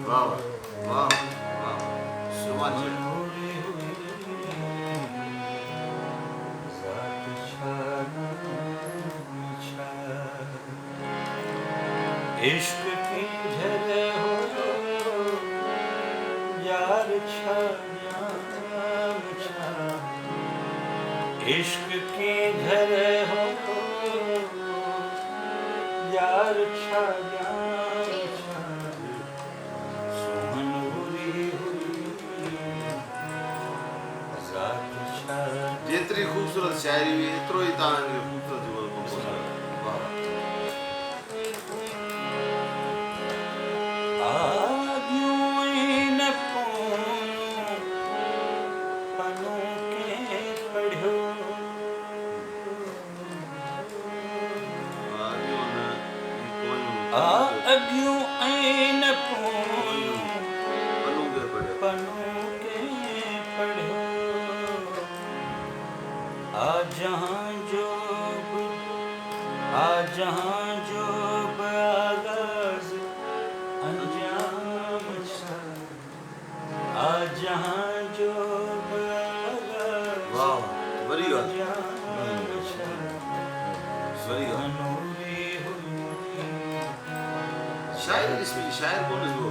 वाह वाह वाह सुमांचल इश्क की झरे हो यार छा इश्क की झरे हो यार छा सुमनूरी हुई ज़ात छा जेतरी खूबसूरत शायरी हुई एतिरो ई तव्हांखे खूबसूरत जीवन कंपोज़ वाह अगियूं ऐं न पोयूं पनों के पढ़ियो आ जहां जो आगाज़ अंजाम छा आ जहां जो आगाज़ वाह वरी ॻाल्हि अंजाम छा वरी ॻाल्हि सुमनूरी हुई शायर इसमें शायर कौन है वो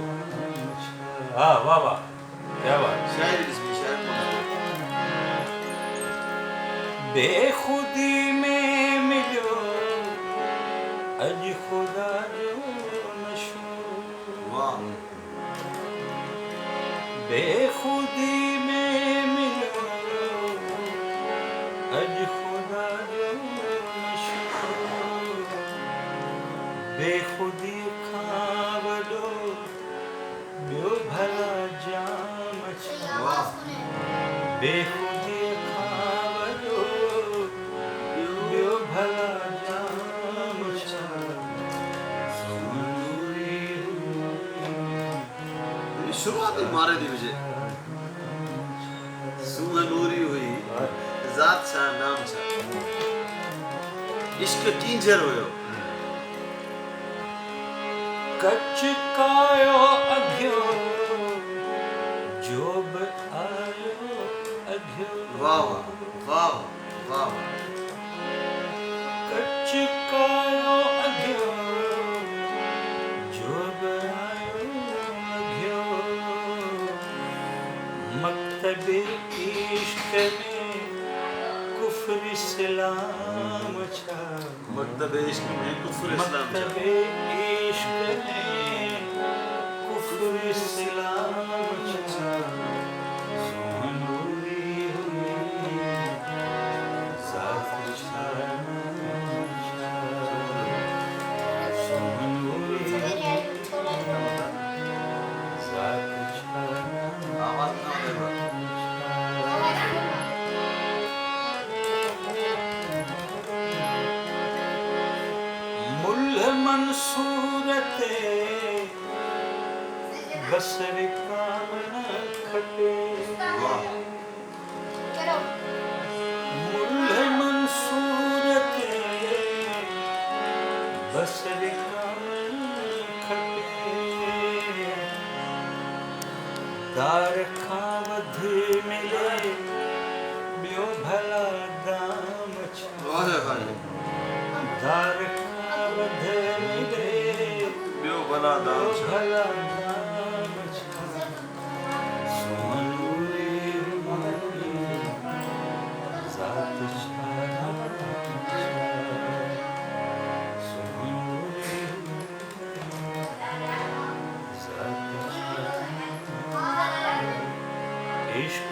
हाँ वाह वाह क्या बात शायर इसमें शायर कौन है बेखुदी में मिलो अज खुदा जो मशहूर वाह बेखुदी में मिलो अज खुदा जो मशहूर बेखुदी खां वॾो ॿियो भला जाम छा वाह बेखुदी खां वॾो ॿियो भला जाम छा सुमनूरी हुई शुरुआत ही मारे दी मुझे सुमनूरी हुई ज़ात छा नाम छा इश्क टींजर हुयो कच कायो अघियो जो बि आयो अघियो वाह वाह वाह कच कायो अघियो जो बि आयो अघियो मकतब इश्क में कुफ्र इस्लाम छा मकतब इश्क में कुफ्र इस्लाम छा मकतब इश्क में कुफ्र इस्लाम छा सुमनूरी हुई ज़ात छा सुमनूरी ज़ात छा आवाज ना आवे मुल्ह मंसूर ते बसर कामन खटे मुल्ह मंसूर ते बसर कामन खटे दार खां वधी मिले ॿियो भला दाम छा वाह वाह दार खां वधी मिले बियो भला दाम छा भला दाम छा सुमनूरी हुई ज़ात छा सुमनूरी हुई ज़ात छा इश्क